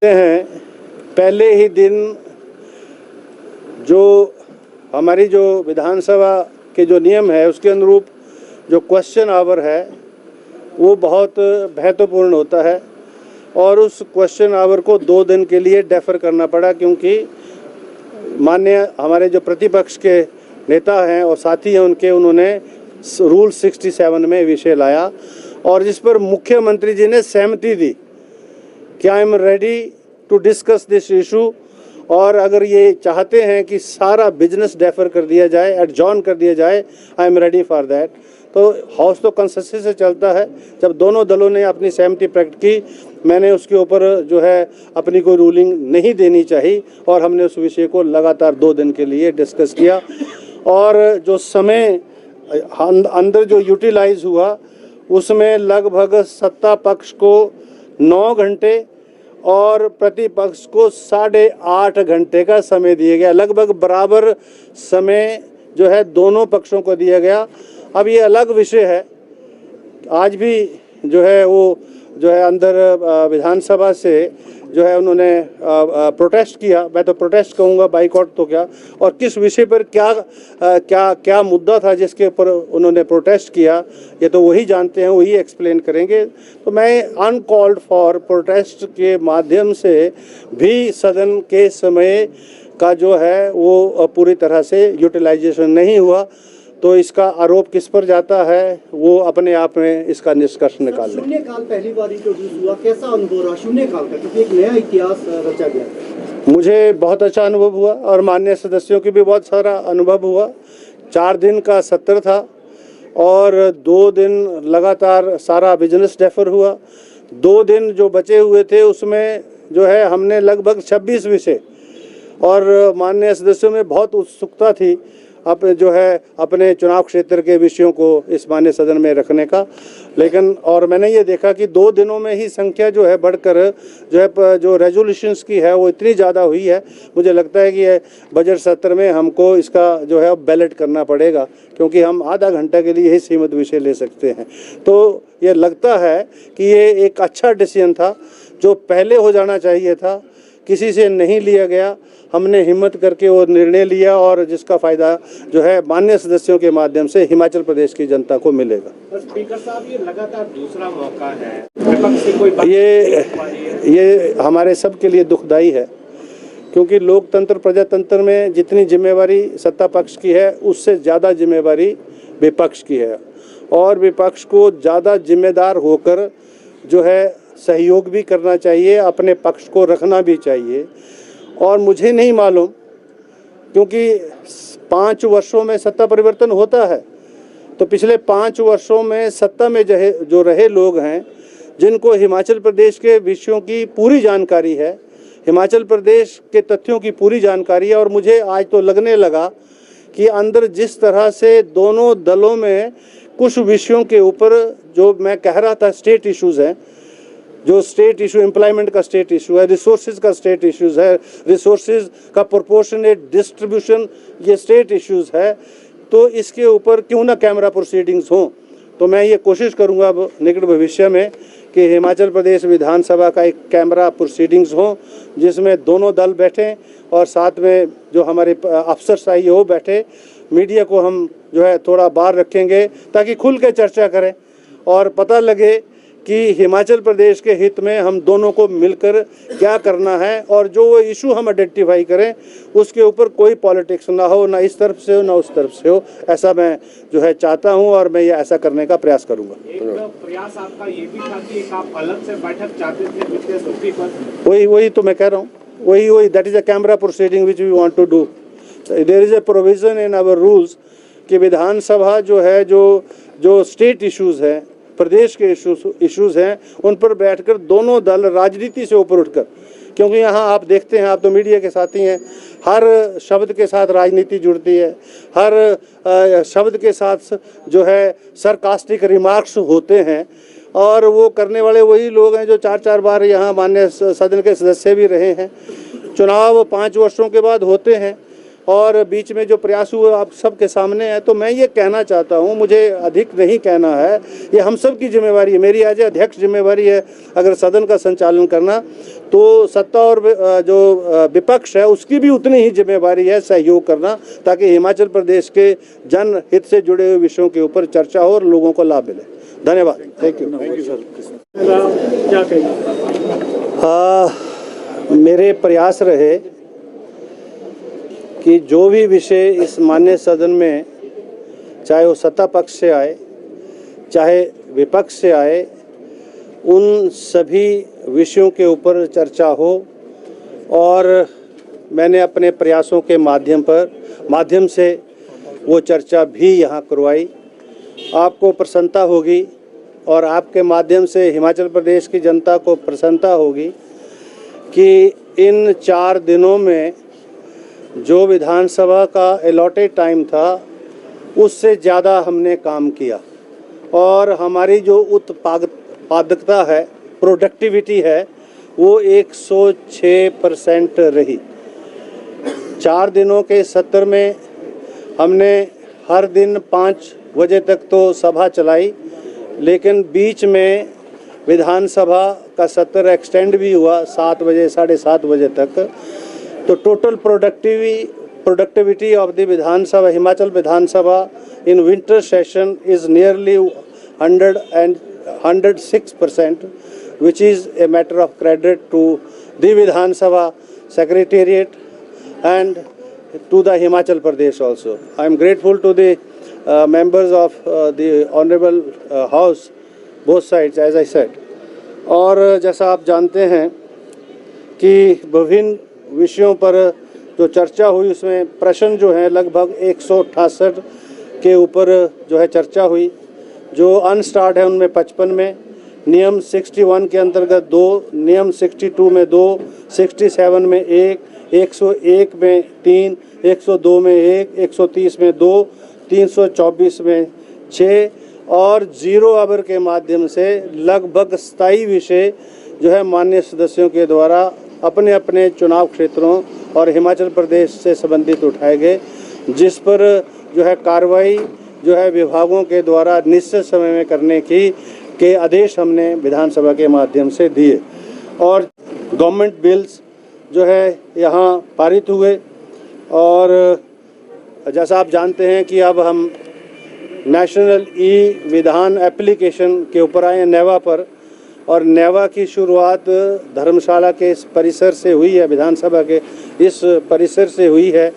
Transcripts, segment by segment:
हैं पहले ही दिन जो हमारी जो विधानसभा के जो नियम है उसके अनुरूप जो क्वेश्चन आवर है वो बहुत महत्वपूर्ण होता है और उस क्वेश्चन आवर को 2 दिन के लिए डेफर करना पड़ा, क्योंकि माननीय हमारे जो प्रतिपक्ष के नेता हैं और साथी हैं उन्होंने रूल 67 में विषय लाया और जिस पर मुख्यमंत्री जी ने सहमति दी कि I am ready to discuss this issue, और अगर ये चाहते हैं कि सारा बिजनेस डेफर कर दिया जाए, एडजॉर्न कर दिया जाए, आई एम रेडी फॉर दैट। तो हाउस तो कंसेंसस से चलता है। जब दोनों दलों ने अपनी सहमति प्रकट की, मैंने उसके ऊपर जो है अपनी कोई रूलिंग नहीं देनी चाहिए और हमने उस विषय को लगातार 2 दिन के लिए डिस्कस किया। और जो समय अंदर जो यूटिलाइज हुआ उसमें लगभग सत्ता पक्ष को 9 घंटे और प्रतिपक्ष को 8.5 घंटे का समय दिया गया। लगभग बराबर समय जो है दोनों पक्षों को दिया गया। अब ये अलग विषय है, आज भी जो है वो जो है अंदर विधानसभा से जो है उन्होंने प्रोटेस्ट किया। मैं तो प्रोटेस्ट कहूँगा, बाइकआउट तो क्या, और किस विषय पर क्या मुद्दा था जिसके ऊपर उन्होंने प्रोटेस्ट किया, ये तो वही जानते हैं, वही एक्सप्लेन करेंगे। तो मैं अनकॉल्ड फॉर प्रोटेस्ट के माध्यम से भी सदन के समय का जो है वो पूरी तरह से यूटिलाइजेशन नहीं हुआ, तो इसका आरोप किस पर जाता है वो अपने आप में इसका निष्कर्ष निकाल लें। शून्यकाल पहली बार इंट्रोड्यूस हुआ, कैसा अनुभव रहा शून्यकाल का, क्योंकि एक नया इतिहास रचा गया? मुझे बहुत अच्छा अनुभव हुआ और माननीय सदस्यों की भी बहुत सारा अनुभव हुआ। 4 दिन का सत्र था और 2 दिन लगातार सारा बिजनेस डेफर हुआ। 2 दिन जो बचे हुए थे उसमें जो है हमने लगभग 26 विषय, और माननीय सदस्यों में बहुत उत्सुकता थी अब जो है अपने चुनाव क्षेत्र के विषयों को इस माननीय सदन में रखने का। लेकिन और मैंने ये देखा कि 2 दिनों में ही संख्या जो है बढ़कर जो है जो रेजोल्यूशंस की है वो इतनी ज़्यादा हुई है। मुझे लगता है कि बजट सत्र में हमको इसका जो है बैलेट करना पड़ेगा, क्योंकि हम आधा घंटा के लिए ही सीमित विषय ले सकते हैं। तो ये लगता है कि ये एक अच्छा डिसीजन था जो पहले हो जाना चाहिए था, किसी से नहीं लिया गया। हमने हिम्मत करके वो निर्णय लिया और जिसका फ़ायदा जो है माननीय सदस्यों के माध्यम से हिमाचल प्रदेश की जनता को मिलेगा। स्पीकर साहब, ये लगातार दूसरा मौका है, विपक्ष से कोई बात ये हमारे सब के लिए दुखदाई है, क्योंकि लोकतंत्र प्रजातंत्र में जितनी जिम्मेवारी सत्ता पक्ष की है उससे ज़्यादा जिम्मेवारी विपक्ष की है, और विपक्ष को ज़्यादा जिम्मेदार होकर जो है सहयोग भी करना चाहिए, अपने पक्ष को रखना भी चाहिए। और मुझे नहीं मालूम, क्योंकि 5 वर्षों में सत्ता परिवर्तन होता है, तो पिछले 5 वर्षों में सत्ता में जो रहे लोग हैं जिनको हिमाचल प्रदेश के विषयों की पूरी जानकारी है, हिमाचल प्रदेश के तथ्यों की पूरी जानकारी है। और मुझे आज तो लगने लगा कि अंदर जिस तरह से दोनों दलों में कुछ विषयों के ऊपर जो मैं कह रहा था स्टेट इश्यूज़ हैं, जो स्टेट इशू, एम्प्लॉयमेंट का स्टेट इशू है, रिसोर्सेज का स्टेट इश्यूज़ है, रिसोर्सेज का प्रोपोर्शनेट डिस्ट्रीब्यूशन, ये स्टेट इश्यूज़ है। तो इसके ऊपर क्यों ना कैमरा प्रोसीडिंग्स हों। तो मैं ये कोशिश करूंगा अब निकट भविष्य में कि हिमाचल प्रदेश विधानसभा का एक कैमरा प्रोसीडिंग्स हो जिसमें दोनों दल बैठें और साथ में जो हमारे अफसरशाही हो बैठे। मीडिया को हम जो है थोड़ा बाहर रखेंगे ताकि खुल के चर्चा करें और पता लगे कि हिमाचल प्रदेश के हित में हम दोनों को मिलकर क्या करना है, और जो वो इशू हम आइडेंटिफाई करें उसके ऊपर कोई पॉलिटिक्स ना हो, ना इस तरफ से हो ना उस तरफ से हो। ऐसा मैं जो है चाहता हूं और मैं ये ऐसा करने का प्रयास करूंगा। एक प्रयास आपका ये भी था कि आप अलग से बैठक चाहते थे वित्तीय सूची पर। वही तो मैं कह रहा हूँ, वही that is a camera proceeding which we want to do. There is a provision in our rules कि विधानसभा जो है जो स्टेट इश्यूज़ हैं, प्रदेश के इश्यूज़ हैं, उन पर बैठकर दोनों दल राजनीति से ऊपर उठकर, क्योंकि यहाँ आप देखते हैं, आप तो मीडिया के साथी हैं, हर शब्द के साथ राजनीति जुड़ती है, हर शब्द के साथ जो है सरकास्टिक रिमार्क्स होते हैं, और वो करने वाले वही लोग हैं जो 4-4 बार यहाँ माननीय सदन के सदस्य भी रहे हैं। चुनाव 5 वर्षों के बाद होते हैं और बीच में जो प्रयास हुए आप सबके सामने है। तो मैं ये कहना चाहता हूँ, मुझे अधिक नहीं कहना है, ये हम सब की जिम्मेवारी है। मेरी एज अध्यक्ष जिम्मेवारी है अगर सदन का संचालन करना, तो सत्ता और जो विपक्ष है उसकी भी उतनी ही जिम्मेवारी है सहयोग करना, ताकि हिमाचल प्रदेश के जनहित से जुड़े हुए विषयों के ऊपर चर्चा हो और लोगों को लाभ मिले। धन्यवाद। Thank you. क्या कहेंगे? मेरे प्रयास रहे कि जो भी विषय इस माननीय सदन में, चाहे वो सत्ता पक्ष से आए चाहे विपक्ष से आए, उन सभी विषयों के ऊपर चर्चा हो। और मैंने अपने प्रयासों के माध्यम से वो चर्चा भी यहाँ करवाई। आपको प्रसन्नता होगी और आपके माध्यम से हिमाचल प्रदेश की जनता को प्रसन्नता होगी कि इन 4 दिनों में जो विधानसभा का अलॉटेड टाइम था उससे ज़्यादा हमने काम किया और हमारी जो उत्पादकता है, प्रोडक्टिविटी है, वो 106% रही। 4 दिनों के सत्र में हमने हर दिन 5 बजे तक तो सभा चलाई, लेकिन बीच में विधानसभा का सत्र एक्सटेंड भी हुआ 7 बजे 7:30 बजे तक। तो total productivity of the Vidhan Sabha, Himachal Vidhan Sabha in winter session is nearly 106%, which is a matter of credit to the Vidhan Sabha Secretariat and to the Himachal Pradesh also. I am grateful to the members of the Honorable House, both sides, as I said. और जैसा आप जानते हैं कि विभिन्न विषयों पर जो चर्चा हुई उसमें प्रश्न जो है लगभग 168 के ऊपर जो है चर्चा हुई। जो अनस्टार्ट है उनमें 55 में, नियम 61 के अंतर्गत 2, नियम 62 में 2, 67 में 1, 101 में 3, 102 में 1, 130 में 2, 324 में 6 और 0 आवर के माध्यम से लगभग 27 विषय जो है माननीय सदस्यों के द्वारा अपने अपने चुनाव क्षेत्रों और हिमाचल प्रदेश से संबंधित उठाए गए, जिस पर जो है कार्रवाई जो है विभागों के द्वारा निश्चित समय में करने के आदेश हमने विधानसभा के माध्यम से दिए। और गवर्नमेंट बिल्स जो है यहाँ पारित हुए। और जैसा आप जानते हैं कि अब हम नेशनल ई विधान एप्लीकेशन के ऊपर आए हैं नेवा पर, और नेवा की शुरुआत धर्मशाला के इस परिसर से हुई है, विधानसभा के इस परिसर से हुई है।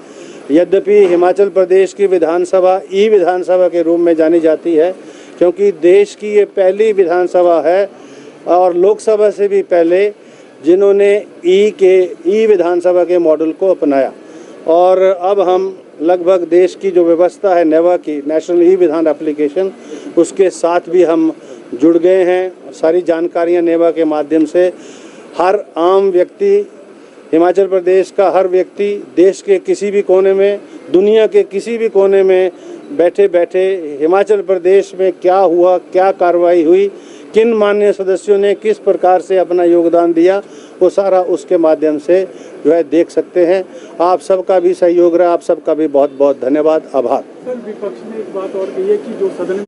यद्यपि हिमाचल प्रदेश की विधानसभा ई विधानसभा के रूप में जानी जाती है, क्योंकि देश की ये पहली विधानसभा है और लोकसभा से भी पहले जिन्होंने ई विधानसभा के मॉडल को अपनाया। और अब हम लगभग देश की जो व्यवस्था है नेवा की, नेशनल ई विधान एप्लीकेशन, उसके साथ भी हम जुड़ गए हैं। सारी जानकारियां नेवा के माध्यम से हर आम व्यक्ति, हिमाचल प्रदेश का हर व्यक्ति, देश के किसी भी कोने में, दुनिया के किसी भी कोने में बैठे बैठे हिमाचल प्रदेश में क्या हुआ, क्या कार्रवाई हुई, किन माननीय सदस्यों ने किस प्रकार से अपना योगदान दिया, वो सारा उसके माध्यम से जो है देख सकते हैं। आप सबका भी सहयोग रहा, आप सबका भी बहुत बहुत धन्यवाद, आभार। सर, विपक्ष ने एक बात और कही है कि जो सदन